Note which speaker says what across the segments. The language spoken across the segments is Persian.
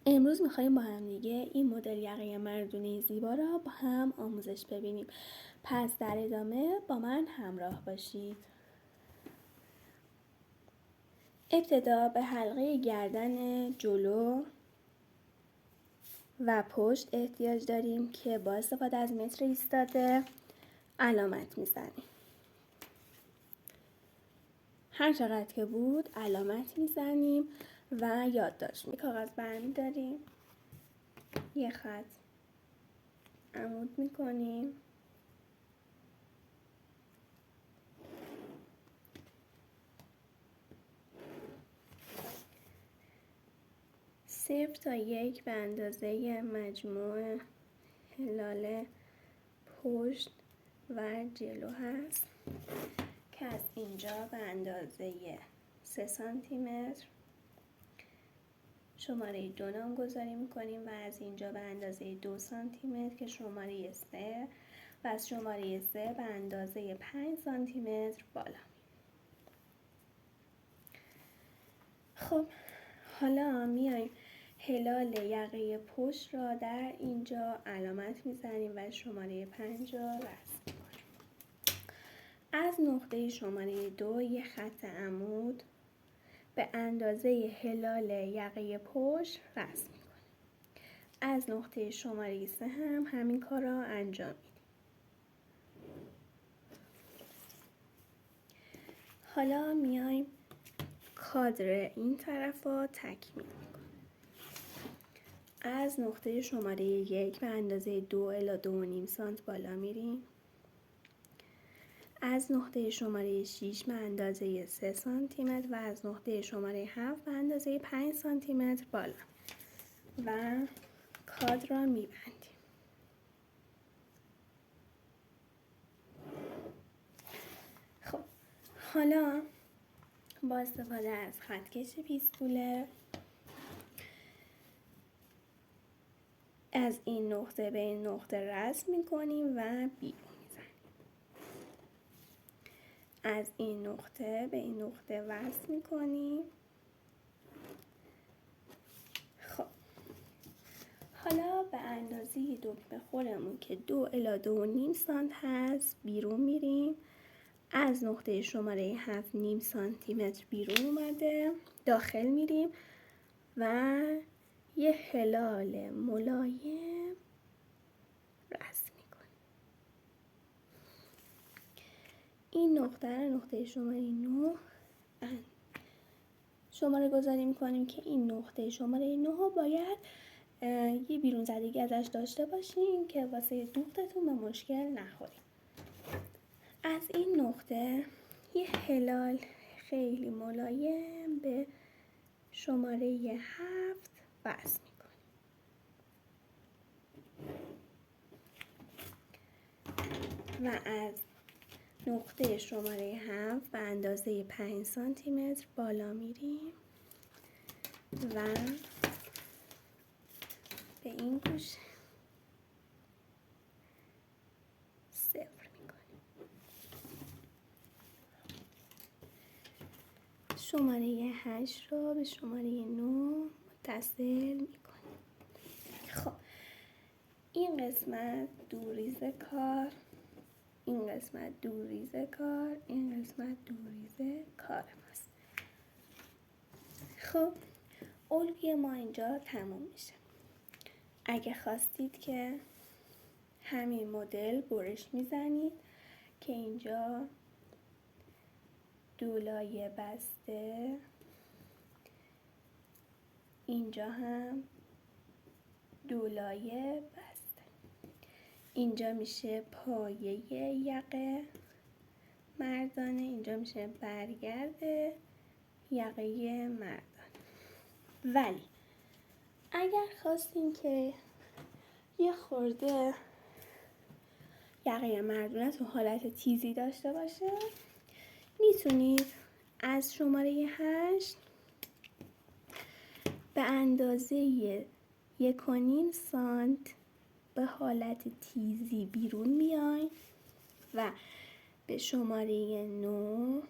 Speaker 1: امروز میخوایم با هم دیگه این مدل یقه مردونه زیبا را با هم آموزش ببینیم. پس در ادامه با من همراه باشید. ابتدا به حلقه گردن جلو و پشت احتیاج داریم که با استفاده از متر ایستاده علامت میزنیم. هر چقدر که بود علامت میزنیم و یادداشت میکنیم. کاغذ برمی داریم، یه خط عمود میکنیم، صفر تا یک به اندازه مجموع هلال پشت و جلو هست که از اینجا به اندازه 3 سانتیمتر شماره 2 نامگذاری میکنیم و از اینجا به اندازه 2 سانتیمتر که شماره 3 و از شماره 3 به اندازه 5 سانتیمتر بالا. خب حالا میایم هلال یقه پشت را در اینجا علامت میزنیم و شماره 5 را رسم میکنیم. از نقطه شماره 2 یک خط عمود به اندازه هلال یقه پشت رسم میکنیم. از نقطه شماره 3 هم همین کار را انجام میدیم. حالا میایم کادر این طرف را تکمیل میکنیم. از نقطه شماره 1 به اندازه 2 الی 2.5 سانت بالا میریم. از نقطه شماره 6 به اندازه 3 سانتیمتر و از نقطه شماره 7 به اندازه 5 سانتیمتر بالا و کادر را میبندیم. خب حالا با استفاده از خطکش پیستوله از این نقطه به این نقطه رسم میکنیم و بیرون میزنیم. از این نقطه به این نقطه وصل میکنیم. خب حالا به اندازه دکمه خورمون که 2 الی 2.5 سانت هست بیرون میریم. از نقطه شماره 7 نیم سانتیمتر بیرون اومده، داخل میریم و یه هلال ملایم رسم میکنیم. این نقطه شماره 9 شماره گذاری میکنیم که این نقطه شماره 9 رو باید یه بیرون زدگی ازش داشته باشیم که واسه دوختتون به مشکل نخوریم. از این نقطه یه هلال خیلی ملایم به شماره 7 وصل میکنیم و از نقطه شماره 7 به اندازه 5 سانتیمتر بالا میریم و به این گوشه صفر میکنیم. شماره 8 را به شماره 9 متصل میکنیم. خب این قسمت دوریز کار، این قسمت دوریز کار، این قسمت دوریز کار ماست. خب الگوی ما اینجا تموم میشه. اگه خواستید که همین مدل برش میزنید که اینجا دولای بسته، اینجا هم دولای بسته، اینجا میشه پایه یقه مردانه، اینجا میشه برگرد یقه مردانه. ولی اگر خواستین که یه خورده یقه مردونه تو حالت تیزی داشته باشه، میتونید از شماره 8 به اندازه 1.5 سانت به حالت تیزی بیرون میاین و به شماره 9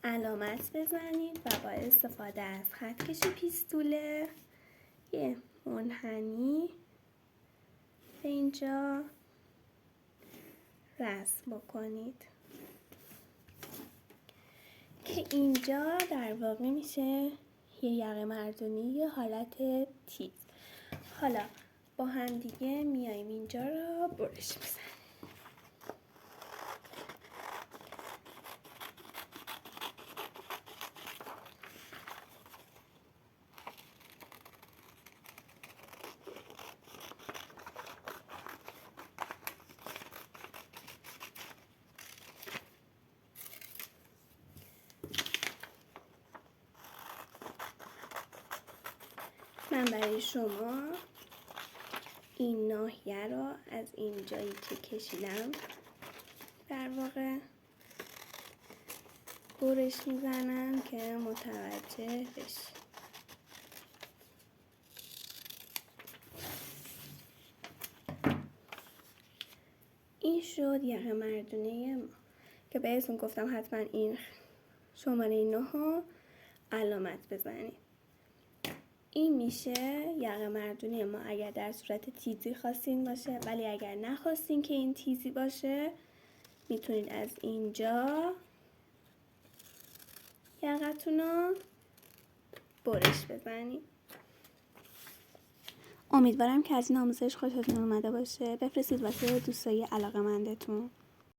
Speaker 1: علامت بزنید و با استفاده از خط کشی پیستوله یه منحنی به اینجا رسم بکنید که اینجا در واقع میشه یه یقه مردونی، یه حالت تیز. حالا با هم دیگه میایم اینجا رو برش میزنیم. من برای شما این ناحیه رو از این جایی که کشیدم در واقع برش میزنم که متوجه بشی. این شد یقه مردونه ما که بهتون گفتم حتما این شماره 9 رو علامت بزنید. این میشه یقه مردونه ما اگر در صورت تیزی خواستین باشه، ولی اگر نخواستین که این تیزی باشه میتونید از اینجا یقتون رو برش بزنید. امیدوارم که از این آموزش خوشتون اومده باشه. بفرستید واسه دوستای علاقه‌مندتون.